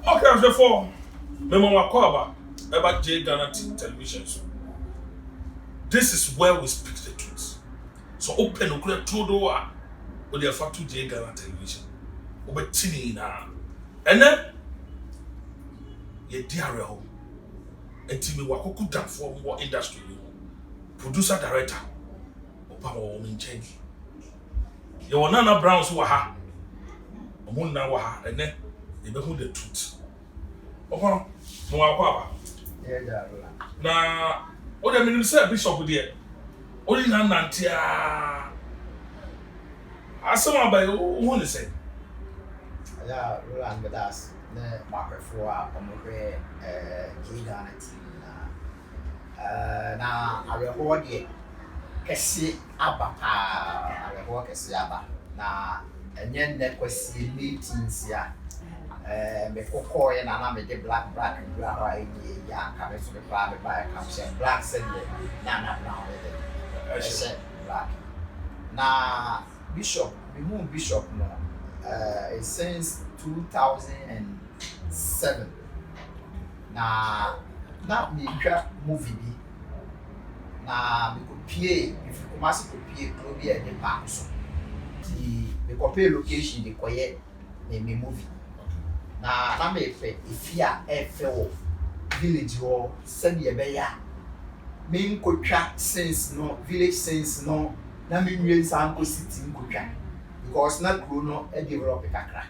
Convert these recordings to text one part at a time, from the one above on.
Okay, therefore, Memo Wakwaba about J Ghana television. This is where we speak the truth. So open the door with the fact to J Ghana television. Over tini na. And then ye dear home. And Timmy Wakoku done for what industry. Producer director. Opa woman change. You were Nana Browns who ha. Omuna waha and then they know the truth. Opa no Wakwaba. Yeah, Na what the minister Bishop there. Only nantia. Asama by who say. Yeah, Roland with us. The market for Ombre Ghana team. Now, I will hold it. Kessi Abba, I will walk a Abba. Now, and then that was the meetings here. Before Coy and I made the black and black, young coming to the private by a company, black said, Nana Brown with it. I said black. Now, Bishop, remove Bishop more. Since 2007. Now me try movie bi. Now me could pay if you come as could pay club here the park so. The compare location the quiet me movie. Now na me fe if ya FO village or send ye be ya. Me ko twa since no village since no na me nwen san ko city ko twa. Because na grow no e develop kakra.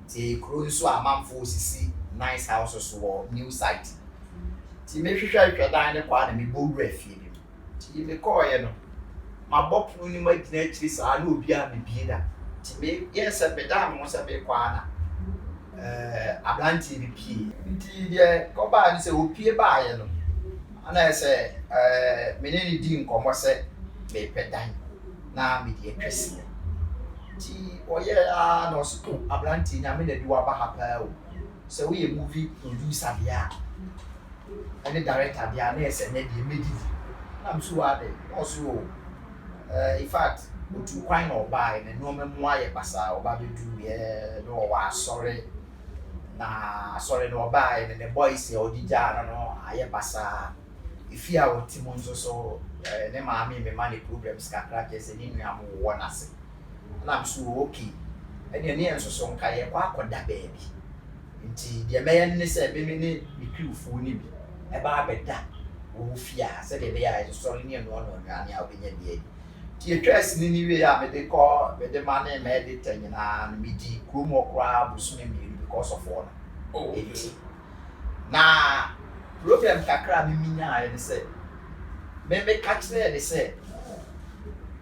Ti grow so amamfo sisi nice houses or new site. Ti me hwehwa dan ne kwa na me bowu afie bi. Ti me call ye no. Ma bopu ni ma gina chiri sa na obi a me bie da. Ti me yes be da mo se be kwa na. Ablanti bi pie. Nti de ko ba ni se opie ba ye no. Ana se me ne di nkomo se me pedan na me di atwesi. Ti oye no so ablanti nya me na di wa ba hapa o. So we a movie producer dia. Any director dia na ese na di medi. Na mso wa de also in fact otu kwan na oba e no memo aye basa oba bedu ye no wa sorry na oba e ne boys e odija no aye basa if you are timonzo so ne ma me ma ne problems kakra ke se ni nua mo wo na se na mso okay ene ne enso so nka ye kwa akoda baby nti de me yen ne se be me ne bikrifu ni bi e ba beda wo fia se de be ya so ni no nwane a obenya bi ti etwas ni we ya me de ko me de ma ne me de tanyina me di kromo kra busume mi because of one na problem kakra me minya ye se me catch there they say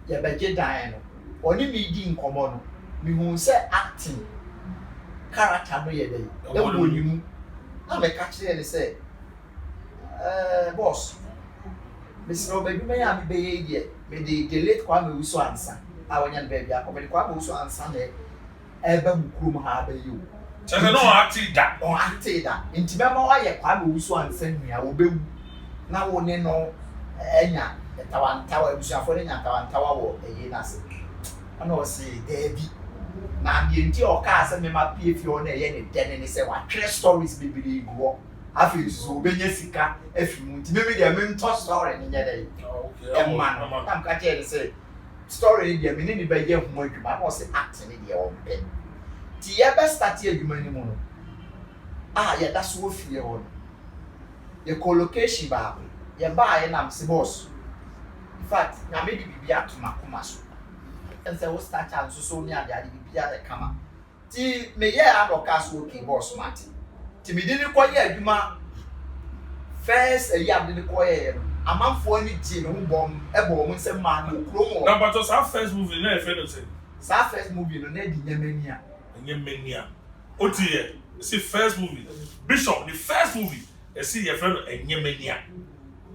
ya beje dan no oni mi di nkomo no mi hu se acting character no ye dey e wo ni mu na me catch there they say boss Miss no baby me ya me be ye me de late kwa me uso ansa a wonya no baby akọ me kwa me uso ansa na e ba mukrum ha ba yi o Chese no acting that. on acting that nti me ma wa ye kwa me uso ansa nua wo bewu na wo ne no enya tawantawa ebusuafo ne nya tawantawa wo eyi na se ana o se debi na bi nti o ka se me ma pie fi o na ye ne den ne se wa three stories bibiri go afi so benya sika afi mu nti me dia me nto story ne nya dai okay man tam ka tell say story dia me ne ba ye hu adwuma na o se act ne dia o be ti ye be start adwuma ni mu no ye da so fie ho no ye collocation ba ye ba ye nam se boss in fact na me di bibia to makoma so and say we start and so ni ade ade bibia de kama ti me ye adoka so okay boss mati ti me di ni ko ye adwuma first e ya de ko ye no amanfo ni ji no bom e bom nse ma no kromo Na but us our first movie na e fe no say. Sa first movie no na di nyamania Nyamania. Oti ye. See first movie. Bishop the first movie. E see your friend Nyamania.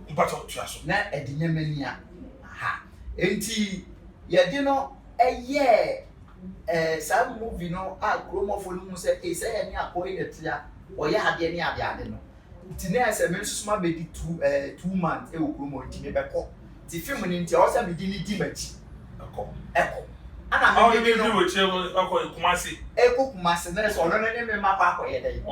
Mpacho tuaso. na e di nyamania ha enti ye di no ye sa movie no a kromo fo no say e say ni akoy ne tia o ye ade ni ade no nti na se me susuma be di 2 months e wo kromo nti me be ko ti film ni nti o say me di ni di machi eko How you do with you? Kumasi. Kumasi. There's already me map okay.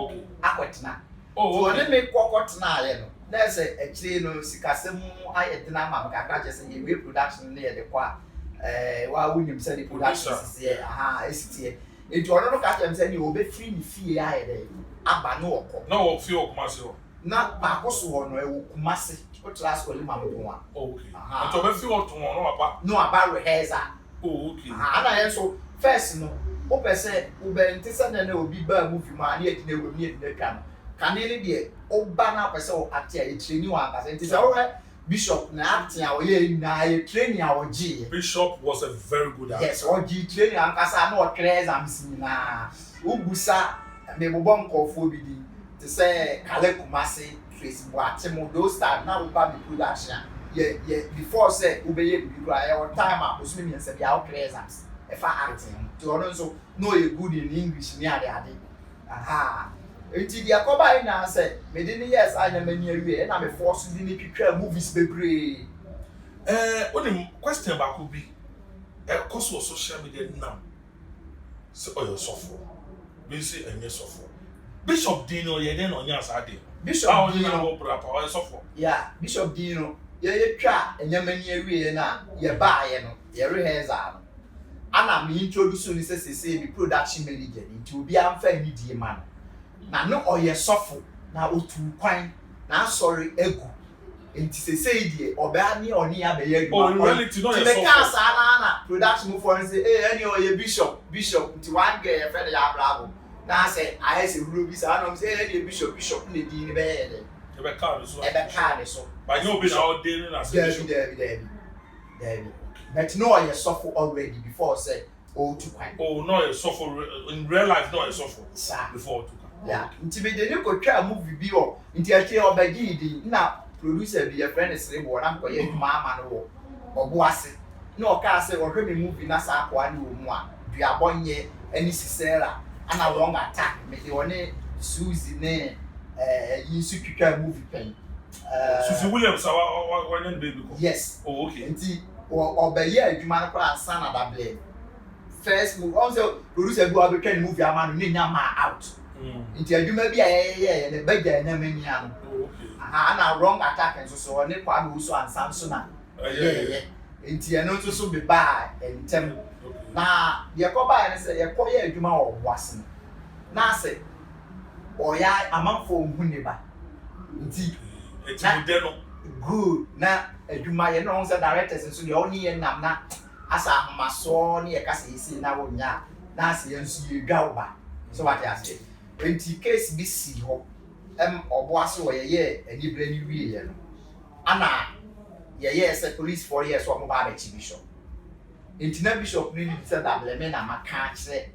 Aquatina. Oh, let me quackotna. There's a chain of Sikasemu. I had the number of catches in the production near the qua. While William said the production is here. Aha, is here. It will not catch them saying you will be free fee. I had no fear of Kumasi. Not Pacosu or Kumasi. What last will you okay. And to be few tomorrow about no about Heza. Oh, okay. And I also first no. Open said, Uber Tissan and there will be bad movie man yet they will need the can. Can any be Obana person at a training one as it is alright. Bishop Natia or ye training our G. Bishop was a very good actor. Yes, or G training and Casano Cres am seeing Ubusa maybe one call for bidding to say Kale Kumasi. Those time now we have the production. Yeah, before say obey our time up was me and said our presence. If I acting to also know you good in English near the addy. Aha. Until the Akoba now said, Medina, yes, I am near you, and I'm forced to prepare movies be only question about could be a cost of social media now. So, your software. We say, and your software. Bishop Dino, you then on your side. Bishop Dino, yeah, Bishop Dino, you try and your many area now, you buy your hands on. And I'm introducing this say production manager into be unfair media man. Now, no, or your software now, to quine now, sorry, ego. And to say, or bad me or near the oh, really, to know your production move for and say, hey, any or your bishop, to one get a friend of bravo. Now say I say Ruby, I don't say any bishop in the dean bed. Ever card so. But no bishop out there as David. But no, I suffer already before say, oh, to quite. Oh, no, I suffer in real life, no, I suffer before to come. Yeah, into the new try movie be or into a chair of a giddy. Now, producer be a friend is label, I'm going to mamma or bossy. No, castle or really movie Nasa one more. We are 1 year, any Sarah. And a long attack, make the one Susie name, you secure movie pen. Susie Williams, our baby. Yes. Oh, okay. And or by year, you might cry son of that blade. First move, also producer who have become movie a man, you out. Until you may be a and a beggar and a minion. And a wrong attack and so on, Nepal also and Samsona. Yeah. Until you know to so be by and tell. Na the Akoba and say, a quiet Juma or wasn't. Now say, or ya a month for Huniba. Indeed, it's good. Now, a Juma, you know, the directors and so the only and Namna as a mason, near Cassie, now, Nancy and see Gauba. So what I say, 20 case BC hope, or Boasso a year, and you blame you. Anna, yes, a police 4 years or mobile bishop. Internet Bishop really said that the men are can't say,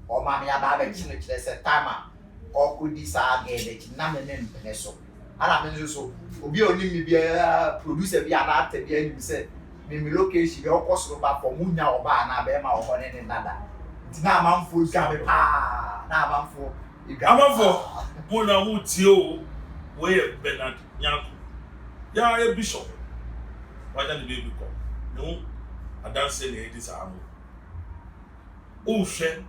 or Mammy Abba said, Tama, or could this again, Namen Peneso. And I mean, so, Obi only be a producer, be an actor, be any said, maybe location, your possible for Munya or Bana, Bema or any another. It's now man for Gabby, now man for Mona Mutio, where Bernard Nyarko. Yeah, a bishop. Why don't the baby come? No. I don't say this arm. Oh, share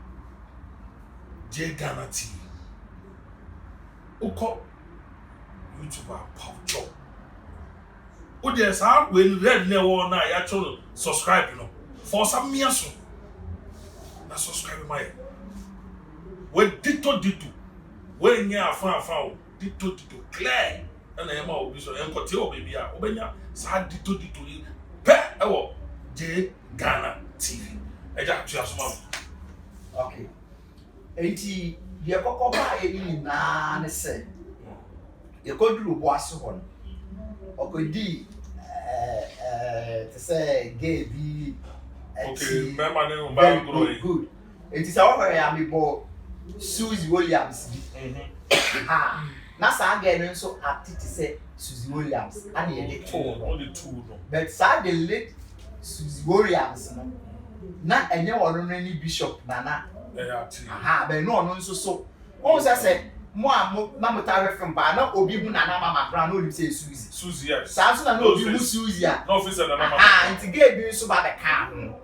J Ghana TV. Oko YouTuber pop job. Oh, there's how when red never now actually subscribe, you know. For some years, now subscribe my. When Dito, when you are found, Dito clear, and I am out of and Cotio baby, Obenya, sad Dito, pet, oh. J Ghana TV. Okay. 80 the Akoba in na say. You could do was one. Or could be to say gay be okay, remember good. It is our I am about Susie Williams. Ah, Nasa again so apt to say Susie Williams. And he only two. But sad the late Susie Williams no na enye wono any bishop nana aha be no no so o say mo na motare from ba na obi hu nana mama bra no say Susie yes sa so na obi hu Susie no officer nana mama ah nti ge bi so ba be ka ho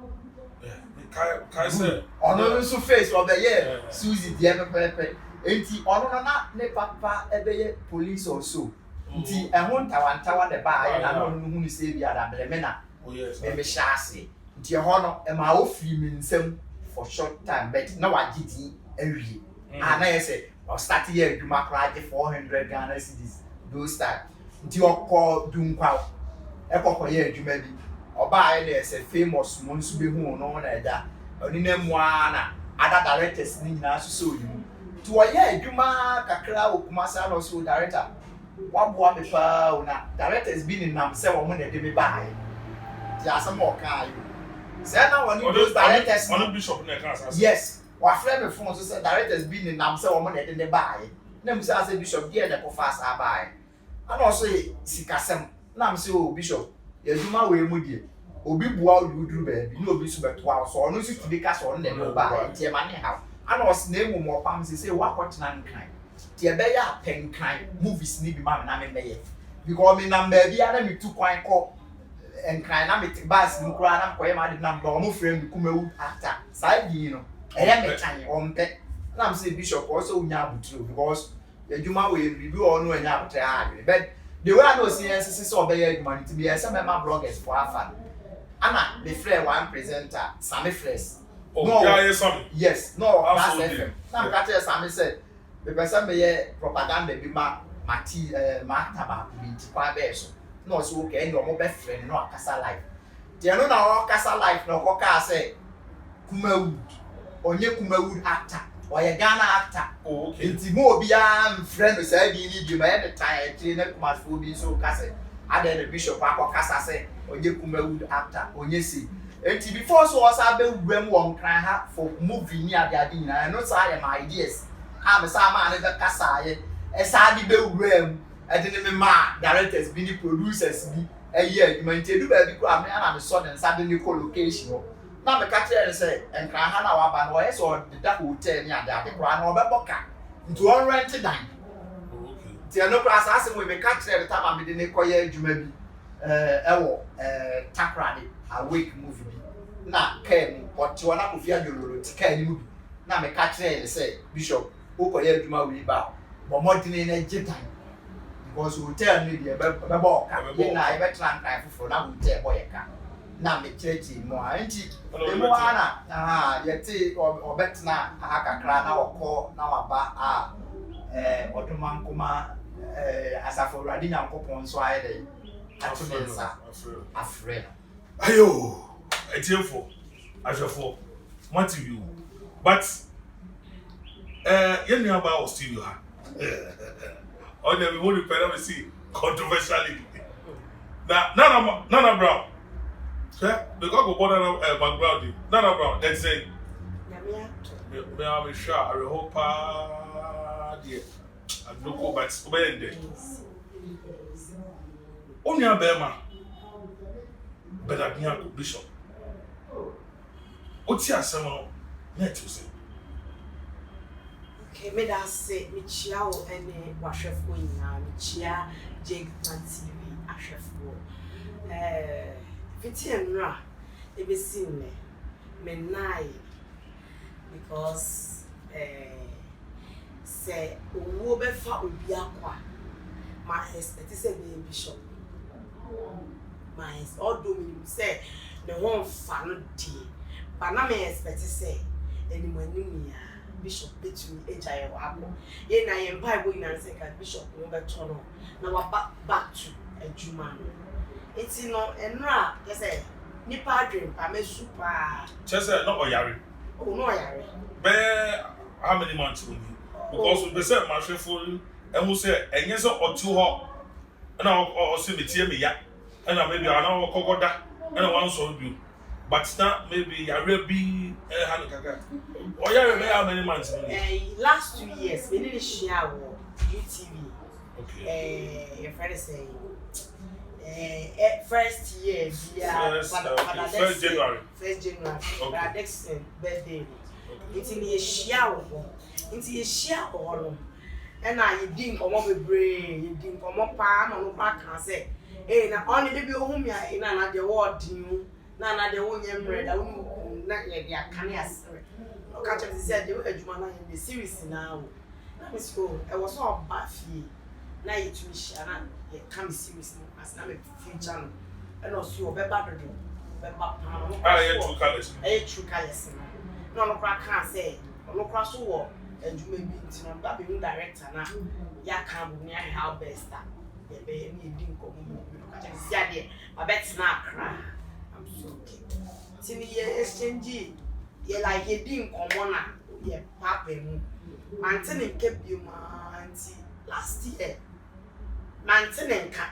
Kai say ono nso face of the year Susie die pepepe enti ono na ne papa ebeye police also nti ehon ntawantawa de ba aye na no hu ni say bia da bele me na me shaase nti ehon no e ma ofiri mi nsam for short time but na wa gidi awie na yese o start year adwuma kra 400 Ghana cedis those time nti okọ dunkwa ekọkọ year adwuma bi oba aye na yese famous mo nso be hu no na eda oni na mu ana other directors ni nyina so yi to oye adwuma kakra okumasa no so director wabua me pa una directors bi ni nam se wo mo na de me ba ti asem o kan ayo say na one of those directors on Bishop na kan asase yes wa frame me phone so say directors bi ni nam se wo mo na de ne ba na mu say Bishop die na ko fast aba ana also sikasem na am say o Bishop ya adwuma we mu die obi bua oduduru ba bi na obi so beto a so ono so tibi ka so on na me ba ti e ma ne ha ana os na emu mo pam say wa kwotena nkan ti e be ya penkan movies ni bi ma na me meye because me na ba bia na me tu kwan ko nkan na me bas mu kura na ko ye ma de na ba mo friend Kumawood actor sai di no e ya me kan o mpe na am say Bishop also unya abutru because adwuma we bi ono anya abutre ha but the way I know see so be ya adwuma nti be some member bloggers for afa ana the friend one presenter Sammy Fresh no yeah yes no that's absolutely. FM na ka tell Sammy said the person be propaganda bi ma taba bi ti kwa be so no so okay no mo be friend no akasa live ti no na o kasa live no ko ka say Kumawood onye Kumawood actor or a Ghana actor okay nti mo obi am friend o say bi ni bi ma e time ti na Kumawood bi so ka say ada the Bishop akọ kasa say onye Kumawood actor onye si enti before so osa be wurem won kran ha for movie ni ade nyina no say my ideas am say ma na be kasa ye e sa di be wurem e de me ma directors bi ni producers bi e ye adwuma nti edu ba bi ko am na me so den sa de ni co-location ho na me ka kire say enkran ha na wa ba no ye so de da hotel ni ade ko na obeboka nti on rent dan ti no class asem we be ka kire ta ma me de ne koye adwuma bi ewo takrade a week movie bi na ken what you na kofia jololo ti ken mu bi na me ka kire say Bishop o koye adwuma we ba bo modine na jitan because hotel ni de be bo ka ye na e be tran kan fufuro na hotel boy ka na me church mo anti e mo ana ye ti obetna akakra na okọ na waba oduma nkoma asafo radi nyankopon so aye dey atumensa afre ayo etiefo ahwefo what you but you know about studio ha on the we want to pay see controversially Nana Brown the go border background Nana Brown let's say me am sure I hope dear I don't go back obey there Onya Bema Bernard Nyarko Bishop Oti asem no net you say okay me da say me chia o ene wahwefo nyina me chia Eei TV ahwefo fiti enra e be sin me nai because say owo be fa obi akwa my expect say be Bishop my all do me say the one fa no di but na me expect say anyone ya Bishop betumi ejaye wabo ye na ye Bible na say ka Bishop no beto no na wa back to adwuma no enti no enra ye say nipa adwen pa me super chese no oyare no oyare be how many months will you because we say mashefo emu say enye so otu ho na o se metie me ya na maybe ana okogoda na wan so do but now maybe yare bi hanu kaka oyare be how many months last 2 years we need share wo UTV okay your friend say first year first January but next birthday it's in a share wo into a share wo and I didn't come up with brain, you didn't come up on back and say, eh, na only the be home ya in another word, you, none of the one bread, I won't na ye dia kan ya sere no ka che say de adwuma na ye series na wo na me so e was so ba fie na ye tumi hia na ye kan series no as na me future no and also obeba dodo obeba pan no ah true colors true colors no no kwa kan say no kwa so wo adwuma bi nti no ba be director na ya kan bu ni how best ye be ni di nkomo bi no ka che say de abet na akra I'm so okay tini ye exchange ye like ye di nkomo na ye papa mu mantene nke bi ma anti last year mantene nka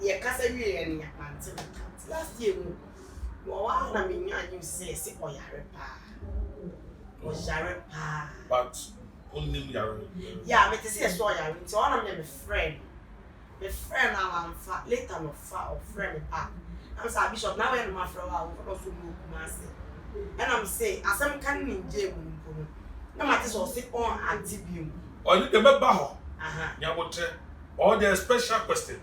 ye kasa wi ye nya mantene nka last year mu wo wa na me nya anyu se oyare pa oyare pa but only yare yeah me te say so oyare nti one of my friend am later no fa or friend pa I'm say Bishop now when my friend wa wo so no Kumasi and I'm say asem kan ni nje mu mpo no na mate so say on antibium only the member ho nya wote all the special question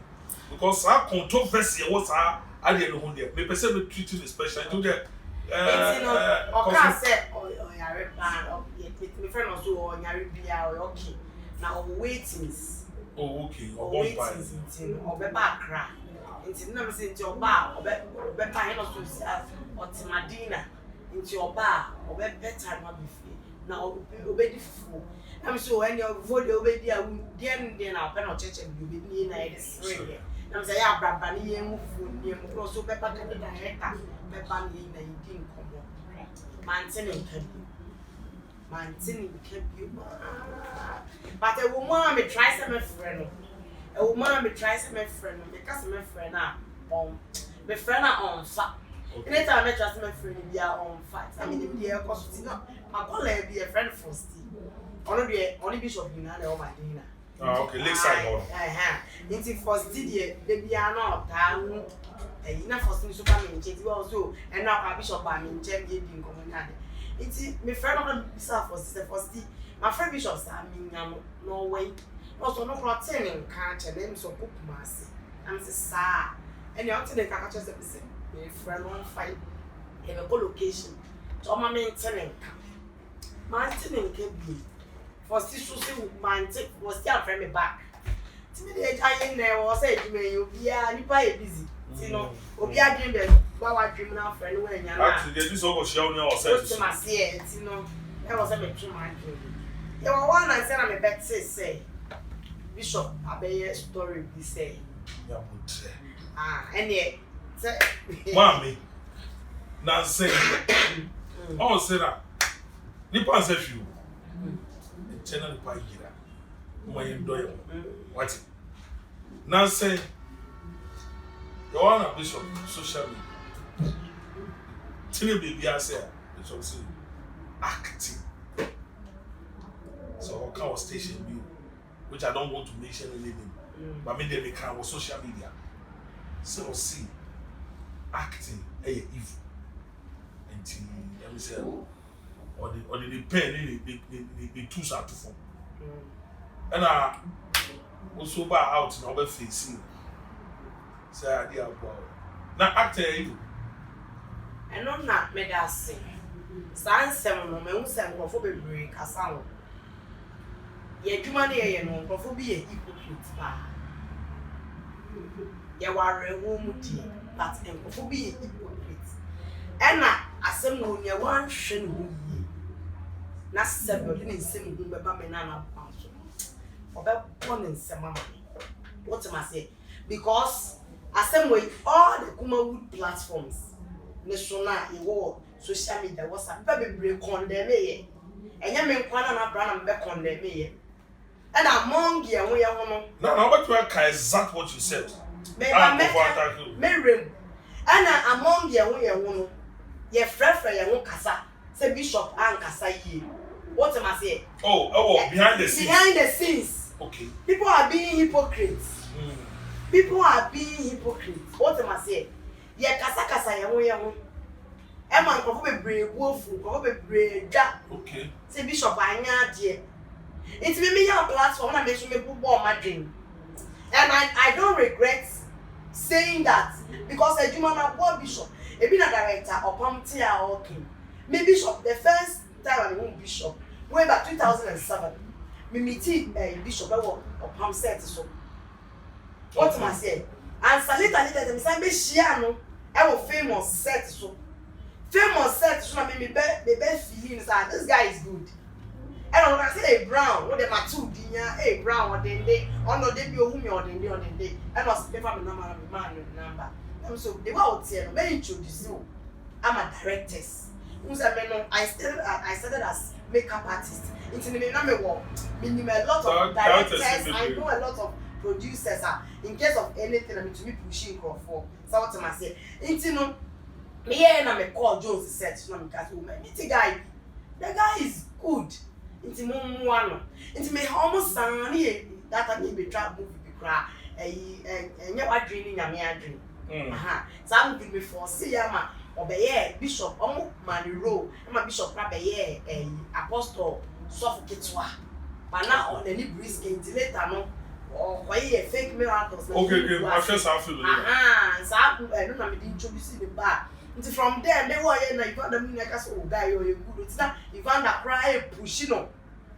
because our controversy was our ade no ho there me person be treating the special to the o can say o yare plan o me friend also o yare bia o okay na o waitings oh okay o waitings o be back cry nti na me say nti oba o be pa he no so o timadina nti oba o be better ma be free na o be di fufu na me so when your vote o be di a dia na pe no cheche bi o be ni na e sre na me say ya braba ni ye mu fu ni mu cross o be pa ka da heka be pa ni na idi nkomo mantene nkabi but a woman me try some friend a woman me try some friend because my friend on my friend on fa anytime I trust my friend be on fight I mean the cause no my colleague be a friend for still only Bishop Bernard Nyarko my dinner okay lakeside nti first the baby na ta hu na first ni super me nche ti also and now Bishop ba me nche be di nkomo na nti me friend no bisa first my friend Bishop sa me nya no way also no kro ten nka che na me so Kumasi am say sa and you ten nka che say me friend on fight e be go location to ma me ten nka ma ten nka bi first so say man take was still friend me back ti me dey ayin na wo say di me obi a nipa e busy ti no obi a dream be ba wa dream na friend we nya na actually this all go share on your self to my see ti no e was say me dream man dream e wa one na say na me bet say Bishop abeye story be say ya mutre ene say mami na say oh say that nipa say few channel nipa yira mo yen doye what na say you wanna Bishop social media tell baby I say Bishop say acting so what kind of station be which I don't want to mention any name but me they can was social media so see acting evil and let me say or the pen the tools are to form and also buy out na over facing say idea about na actor evil and on na me da say sansem no me unsem grofo bebre kasa wo ye dwuma na ye no grofo bi ye hypocrite ba ye ware wo mu di but grofo bi ye hypocrite and na asem no nya wan hwe no yi na sebe de nsem hu be ba me na na pa so obe pon nsem ama what am I say because asem we all the Kumawood platforms national ewo social media WhatsApp be condemn ye enya me nkwana na bra na me condemn ye and among ye ho no no but you can exact what you said me rem and among ye ho no ye frefre ye ho kasa say Bishop and kasa ye what am I say behind the scenes okay people are being hypocrites people are being hypocrites what am I say ye kasa ye ho e man ko bebre wofu ko bebre dwa okay say Bishop anya ade it me your platform na me so me bubo my dream and I don't regret saying that because ejuma na boy Bishop e be na director opamti a okay Me Bishop, the first time I won Bishop, way back 2007. Me meeting Bishop or Palm set so. What am I saying? And later them say be shiano, I will famous set so. Famous set so na me feelings that this guy is good. And when I say a brown, what them are two dinya, a brown or then they, or no they be whom you or then they, and was paper number man number. And so they were out here, very introduce you. I'm a directress. I started as makeup artist. Into the name a lot of directors. I know a lot of producers. In case of anything, I mean to me pushing for. So what am I say? Into no, me and I call Jones said, so I'm meet guy. The guy is good. Into one. Into me almost sunny that I need to try movie cry. And you are dreaming, I'm dreaming. Some people before see ma obeye Bishop omo mani ro ma Bishop na beye apostle suffocatwa but now on any brisk later no or why fake miracles okay I first have to so no na me introduce the bar until from there they were na you them na ka so guy you good it's na you find that cry push no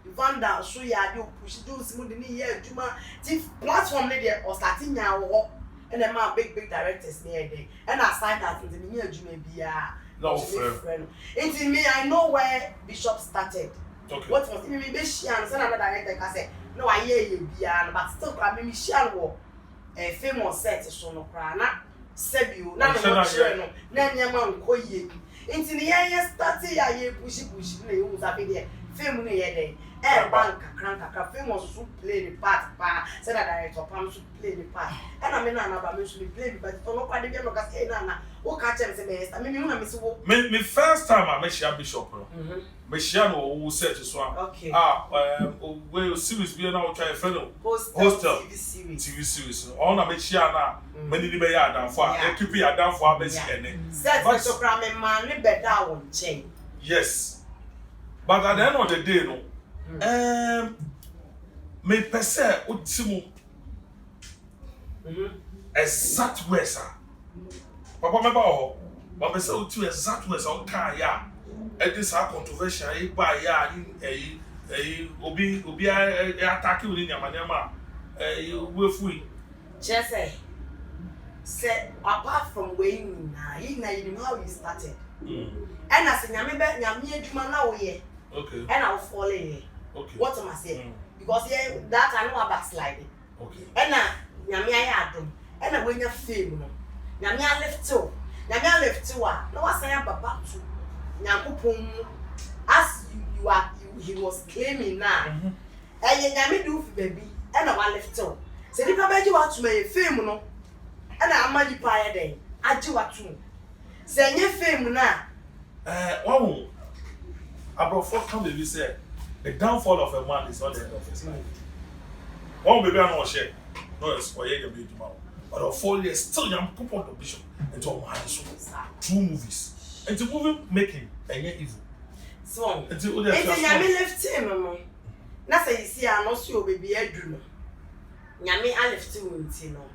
you find that so ya dey push do smooth ni here aduma ti platform ne dey or starting nya wo. And then my big directors near there. And aside that, into me, no friend. Into me, I know where Bishop started. Okay. What was me, Bishan, and another director, I said, no, I hear you, but still, I mean, Shan a famous set, so no crana, Sebu, not a children, Nanyaman, Koye. Into the area started, I hear push, who's up in there, family day. Bank crank famous who play the part, said that director Pam should play the part. And I mean, I'm should play the part. Nobody be able to say, Nana, what catch him say, I mean, you know, Miss Wo. Me first time I met Bishop. Meshiano who said to Swan. Okay. Well, series be now try a fellow. Hostel TV series. On a Meshiana, many be down for a keep you down for a basic ending. Set but so cram a man, better on chain. Yes. But at the end of the day, no. Me pese utimu exact words papa me ba ho ba pese utu exact words o kan ya e dis are controversial e ba ya obi attack you ni amanyama we fui just say apart from when you know how you started and as nyame adwuma na wo ye okay and I'll fall in. Okay. What am I saying? Because yeah, that I know about sliding. Okay. And now, Yamia Yadum, and when you're film, Yamia left two. Yamia left two. No, I say about two. Yampum, as he was claiming now. And Yami do baby, and I left two. Say, if I you want to make a film, no, and I'm money pie day. I do what two. Say, your film now. Oh, about 4 come baby say. The downfall of a man is not the end of his life. One baby I know share. No, it's for you baby tomorrow. But of 4 years, still young couple of Bishop into a man so 2 movies. And the movie making and yet evil. So it's a Yami left him, Mama. That's you see, I know you baby I do no. Yami I left him with you know.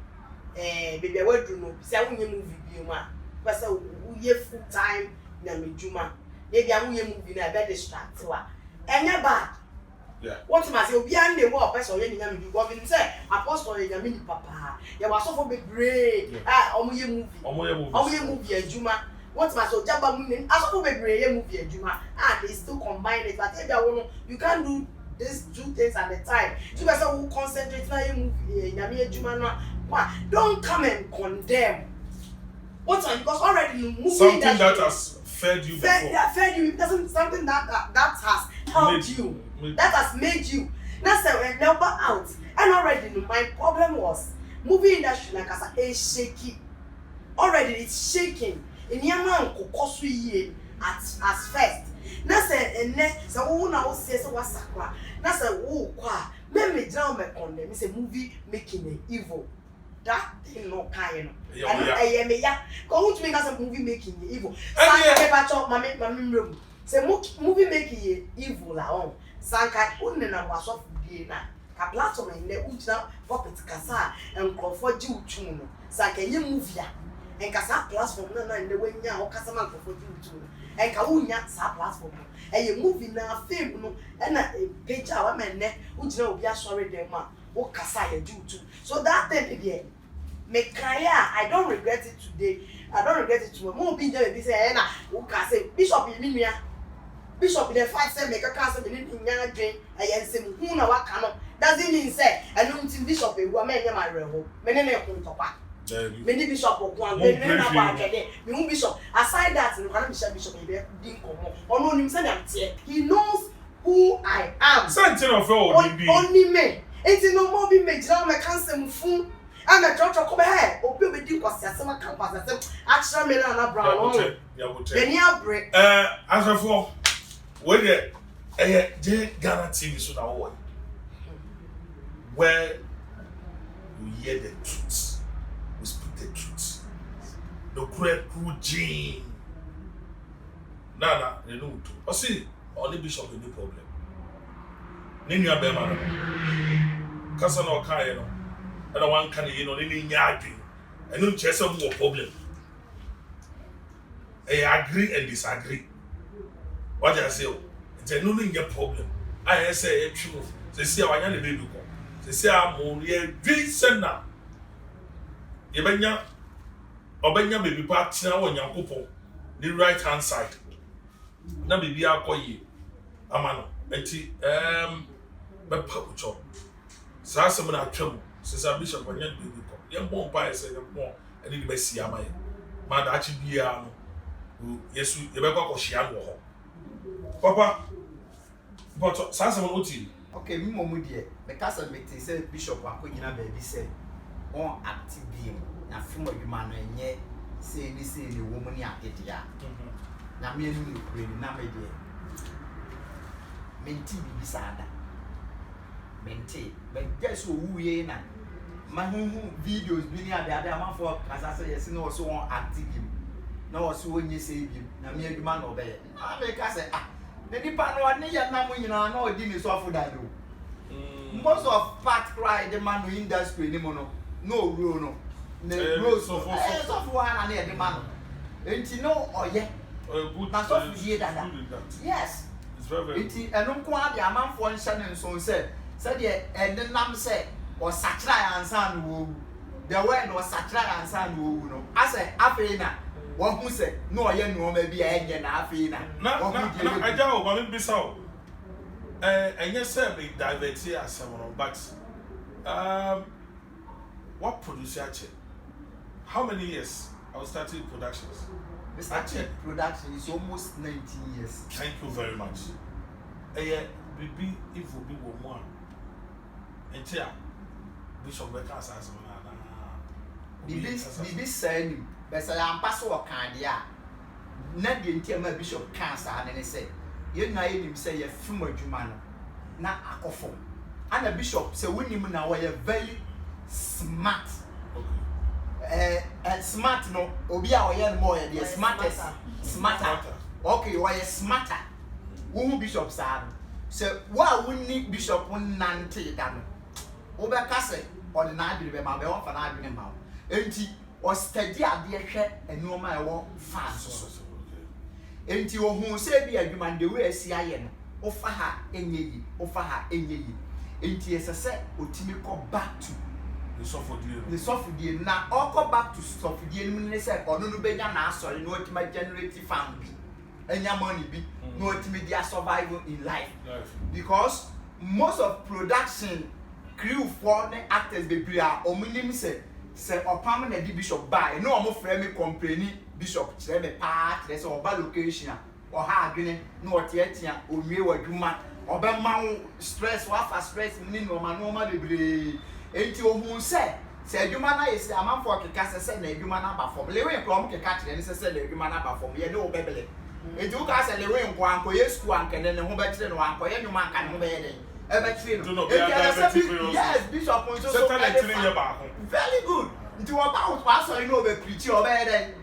Baby I would do no. Say I movie be ma. But say we full time Yami Juma. Maybe I movie na be distract wa. Enya bad. Yeah. What must you be and the war person when you do govern say apostle in your mini papa. You was so for be great. Omoye movie. Omoye movie ejuma. What must you jamba movie? As for be great movie ejuma. They still combine it, but you can't do these 2 things at a time. So person who concentrate na movie nyame ejuma no. Don't come and condemn. What's on because already the movie something that has fed you before. Fed you. It doesn't something that has helped you. That has made you. That's a number out. And already my problem was movie industry like as shaky. Already it's shaking. In Yaman kokosu ye as first. That's a so now says what's sakwa. That's a kwa. Me down me condemn. It's a movie making evil. That thing no kind. I me ya. Go to make us a movie making evil. Say movie making evil la on. Sanka unne na waso fudie na. Ka platform in the utina puppet kasa and comfort you tune. Sanka ye movie enka sa platform na in the way nya o kasa man for YouTube enka wo nya sa platform eye movie na film no na page a wa men ne wo gina obi asori dem ma wo kasa ya YouTube so that thing there me kaya I don't regret it today I don't regret it tomorrow mo bi je be say na wo ka say bishop yi mi nua bishop dey fight say make ka say me ni nya adwen ayensem hu na waka no doesn't mean say enu tin bishop ewu ma enye ma reho me ne ko ntopa me ni bishop okwan me na ba kede me hu bishop aside that no kana bishop e be din komo ono nim say am tie he knows who I am something of all only me enti no mo bi me jira me cancel fu and the church ko be he obi obedi kwase asema campus asem actually me na brown no me ni abre asafo we dey je Ghana TV so na wo where you hear the truth, we speak the truth. The correct gene. Nana, they don't. Oh, see, only bishop any problem. Nini ya bema no. Kasa no kaya no. And one can nini nyagi. And no chese more problem. I agree and disagree. What I say, it's a no problem. I say it's true. They see how I am the baby. They say I'm only a dream sender. Obenya baby part now on Yankopo, the right hand side. Na baby akoye. Amano. Enti be papucho. Sa asem na atwam. Sesa bishop anya baby ko. Ye bon pa ese ye bon eni de be si amaye. Ma da achi bia no. Yesu ye be kwa ko hia no ho. Papa. But sa asem no oti. Okay, me momu die. Because I make say bishop akonyina baby say on active beam na from adwuma no enye say ni woman ni akedia. Na me enu kure ni na me die. Menti bibi sada. Menti, but guess who we na mahuhu videos bi ni ade amafo kasa say yes no so on active beam. Na so onye say beam na me adwuma no be. Na me ka say the nipa no ane ya na mo nyina na odi ni so afodado. Most of part cry the man in industry anymore no rule no rules of one and the man ain't no or yeah good that's what we that yes it's very and no kwa the amount for shannon so said and then nam say or satra and san wo the word was satra and san wo no I say afena one who said no yeah no maybe a na afena na aja o ma me bisa and yes, sir, be diverted as someone, but what producer? How many years I was starting productions? Starting production is almost 19 years. Thank you very much. Bibi, if we be one, and tell Bishop Bernard Nyarko. Bibi saying, but I am pass or candia. Not the entire Bishop cancer, and they say. You know him say you from adwuma no na akofo and the bishop say we him na we very smart smart no obi a we no more the smarter okay we smarter who bishop say say wa we need bishop nante da no wo be ka say o de na adwene be ma be won fa na adwene ma enti o study ade hwe enu ma e wo fa so enti wo hu se bi adwuma de we asi aye no ofa ha enye yi enti esese otimi ko back to the sofodie na oko back to sofodie no ne se ono no benya na asori no otima generate fund bi enya money bi no otimi dia survival in life because most of production crew for the actors be bria omunim se opam na di bishop buy no omo frame me complaining bishop kire me pa kire se oba location a ha adwene na oteatia owie wadwuma obema stress wafa stress ni no ma bebre enti ohun se adwuma na yesi amanfo keka se na adwuma na ba form lewe krom keka kire ni se na adwuma na ba form ye ne obebele enti u ka se lewe nko anko ye school ankene ne ho ba kire no anko ye nwuma anka ne ho ba ye den ebe kire no yes bishop so very good nti wo ba wo pastor ni obe preach obe ye den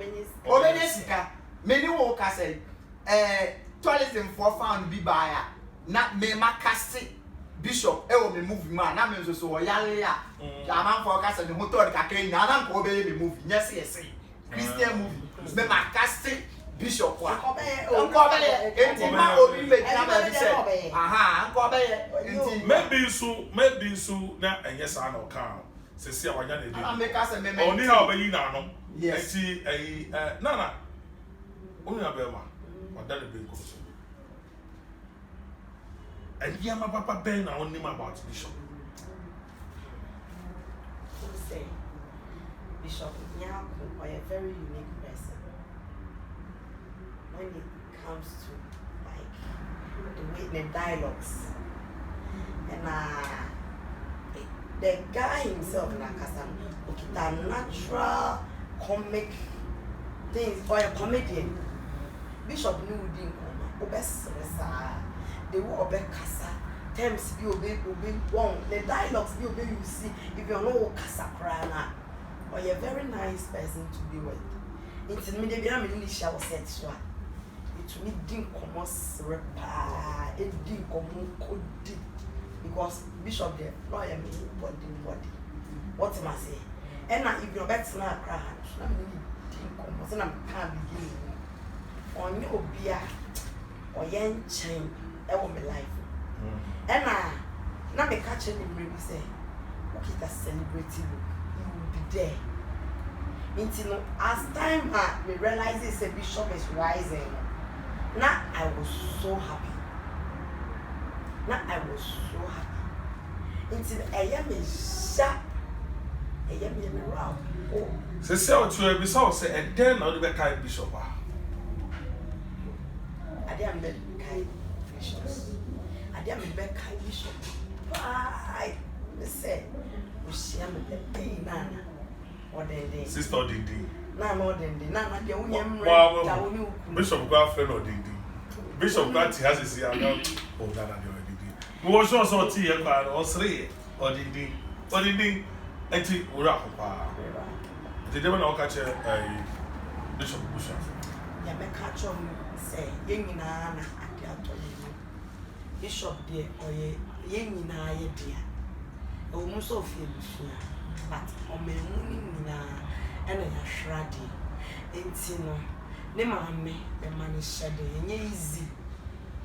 obe ne sika many wo ka say tourism for found bi baya na me makasi bishop e wo me movie man na me so yare ya aman for ka say the motor ka ken na na ko be me movie yes Christian movie me ma casting Bishop wa Uncle enti ma obi be na ba bi say aha uncle be enti maybe so na enye sa na oka se se awanya na na make us me oni ha obayi na no yes enti na oni abema wadale be ko so and yama papa ben na oni about Bishop say Bishop Nyarko is a very unique person when it comes to like the dialogues and the guy himself a natural comic things or a comedian. Bishop knew didn't they will obey Casa. Terms be obey one. The dialogues be obey you see if you're no Casa Krana or you're a very nice person to be with. It's me the very shall set so. It me didn't come repa it didn't come deep because Bishop the lawyer me body. What am I say? And now if you're better now cry, I didn't come so I can't begin. On your beer or young chain, I want my life. And now me catching him really say, okay, that's celebrating you will be there. Until as time we realize this a bishop is rising. Now I was so happy. Until I am a sharp, I am around. Oh, se se o tu e bi so say and then na the kai Bishop I am the kind bishops. I am the kind bishop. I say, we see am the day nana or the day. Sister Dindi. Nana the day. Nana the unyam Wow. Bishop got friend or Dindi. Bishop got has his year now. Oh, Nana the Dindi. We was also tea and or three or Dindi. Or Dindi. And tea ura pa. Did they not catch a Bishop Bush? Ya me catch on say yenina na ade atolini Bishop there oye yenina ye dia e wo muso ofie busua but omenu nyina ena ya hwrade enti no ne maame be mane hyede enye easy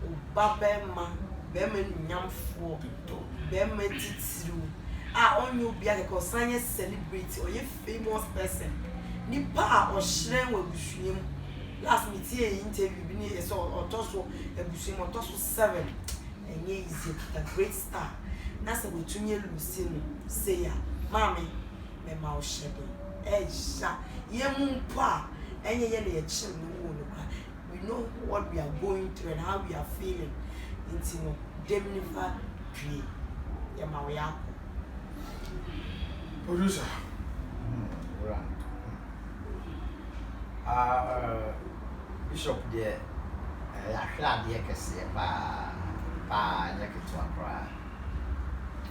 o babema be ma nyamfo be ma titiru onyo bia ke osanye celebrity oye famous person nipa a ohire wa busuam last meeting interview bi ni so otoso ebusuam otoso 7 enye easy a great star na se botunye lucy no say ya mama me ma o shebe sha ye mumpo a enye ye na ye chim no wo no we know what we are going through and how we are feeling into no demnifa three ye ma we akọ producer Bishop there ahwɛ adeɛ kɛseɛ paa nyɛ ketewa koraa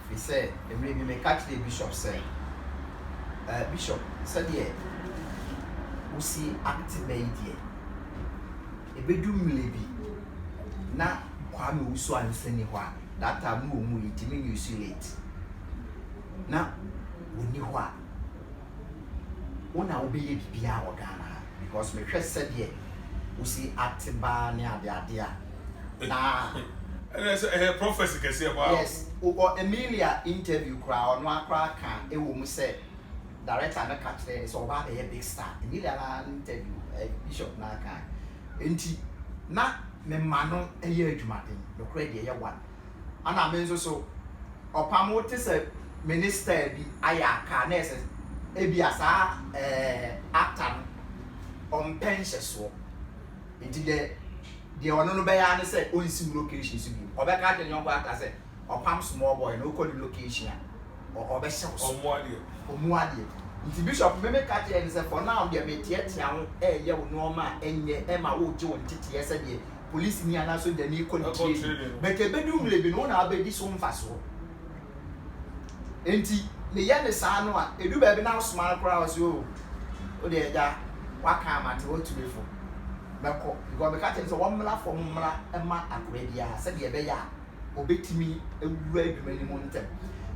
fi sɛ mmerɛ bi meka kyerɛ Bishop sɛ Bishop sɛdeɛ wosi acte bɛyi deɛ ɛbɛdu mmere bi na Kwame Wusu ansani hɔ a that time no mu yɛtumi news late na woni hɔ a wona wobɛyɛ bibia wɔ Ghana because mehwɛ sɛdeɛ wosi acte ba ne ade a na prophecy can say about yes or Emilia interview crowd no akra kan e wo mu say director na catch there so ba be big star Emilia na interview Bishop na kan enti na me ma no eye adwumaden no kra de ye one ana me nso so opamo te say minister bi aya ka na ese e bia sa actor on pension so enti de ono no be ya ne say onsi location so bi obeka de nyonko aka say opam small boy no call location obe hye omuade nti Bishop me make catch and say for now de me tietia ho ye wo no ma enye e ma wo je won tete say de police ni ana so de ni call training but e be du mle bi no na abedi so mfa so enti ne ye ne sa no a edu ba bi na small crowd so o de ja waka amate wo tubefo beko because me catch say one mla for mla e ma akredia say de be ya obetimi ewura adwuma ni mo ntem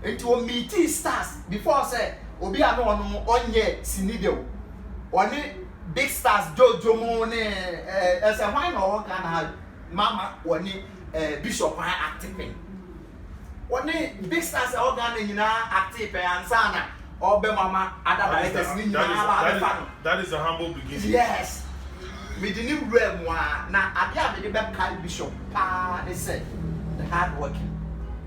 enti o meet stars before say obi ano onye sinide o oni big stars Jojo Mone as a wine or can mama one Bishop acting. One big stars organ in active and sana or be mama other that is a humble beginning. Yes. We didn't read one now I the back Bishop they said the hard working.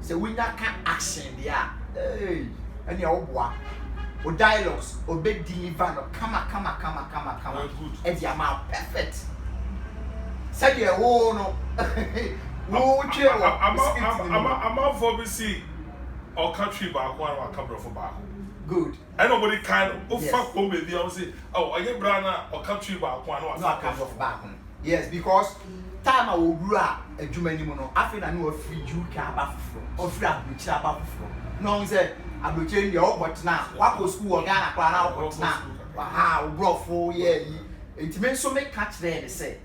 So we not can action there. Hey, and your boy. Or dialogues, or big deliver, come. And the amount perfect. Say your own. I'm out for BC or country back one or couple for back. Good. And nobody kind of fuck home with the say, oh, I get Brana or country back one or couple of back. Yes, because time I will grow up a Jumani mono. I feel I know a free Jew car back from or free which are back from. No one said. I will change your but now. What was school or Ghana plan out now? How brought 4 years. It meant so make catch there. They say,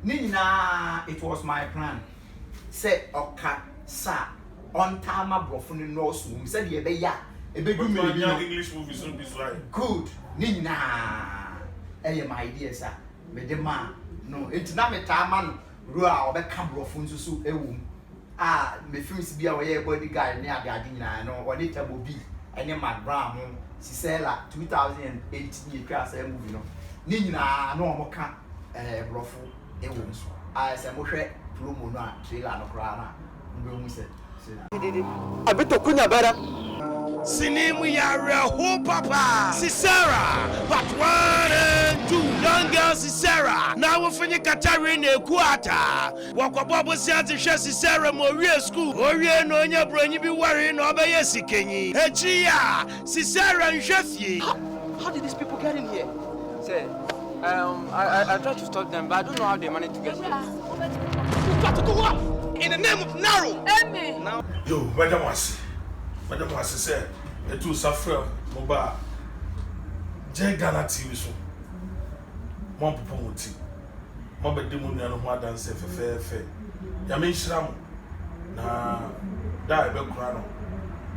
Nina, it was my plan. Say, okay, sir, on time, my brother knows whom said, ye be ya. A big English movies don't be right. Good, Nina. Eh, my dear sir, me the man. No, it's not me time, Rua or back camera phones to a womb. Me films be away body guy near Gardina, no, what it will be. I name my Brown, Sisela 2018 class movie. Nina, no more can ruffle a woman. I said, Moshe, Plumona, Trilla, no crana. A bit of Kuna better. Sinim we are a whole papa. Sisera, but 1 and 2 young girls Sisera. Now we're finna Katarin a quarter. Walk up Bobo Santi Sisera Moria school. Oria no nya bro, you be worrying over Yesi Kenny. Hechia, Sisera and Shefi. How did these people get in here? Say, I tried to stop them, but I don't know how they managed to get here. You've got to go up in the name of Naro. Amen. Now, Yo, Madam Wasi said, the two suffer mobile. J Ghana TV so. One people tea. Mobile demon and more than say fair. Yamin Shram. Na die be crown.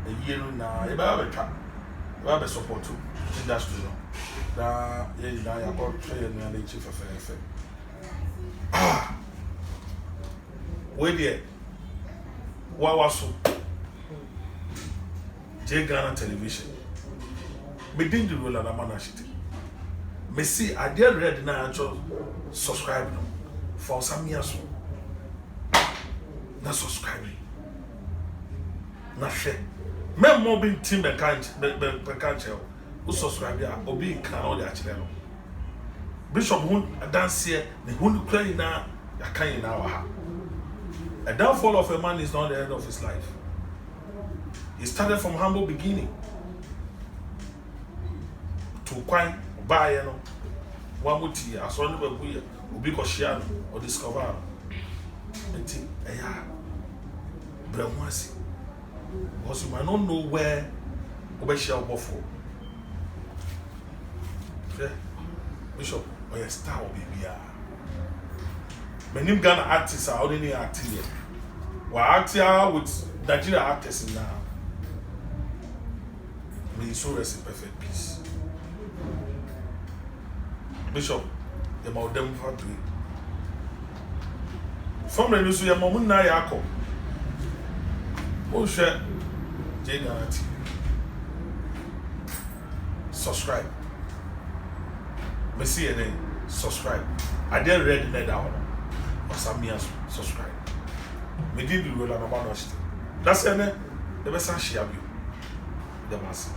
A year na a baby trap. Baby support to industry. Na ye na ya got train and the chief fair. Ah. Wait there. What was so? J Ghana television. Me didn't do role and managed. Me see I did read now actually subscribe no for some years. Na subscribe. Na share. Me more being team be can't who subscribe ya obi kan all the channel. Bishop Hun dance here the Hun cry na ya kan na wa ha. A downfall of a man is not the end of his life. He started from humble beginning. To quite buy one muti, as one of we be Koshiano or discover. And think, Bramwasi. Because you might not know where Obeshia Buffalo. Bishop, or a star will be here. Many Ghana artists are only acting here. We're acting with Nigeria actors now. May his soul rest in perfect peace. Bishop, the Maudem Factory. From the news, your Mamun Nyarko. Oh, share Eei Director. Subscribe. Me see your name. Subscribe. I didn't read the down. Or some years subscribe. Me did the roll and about us. That's it. The best I share you. The master.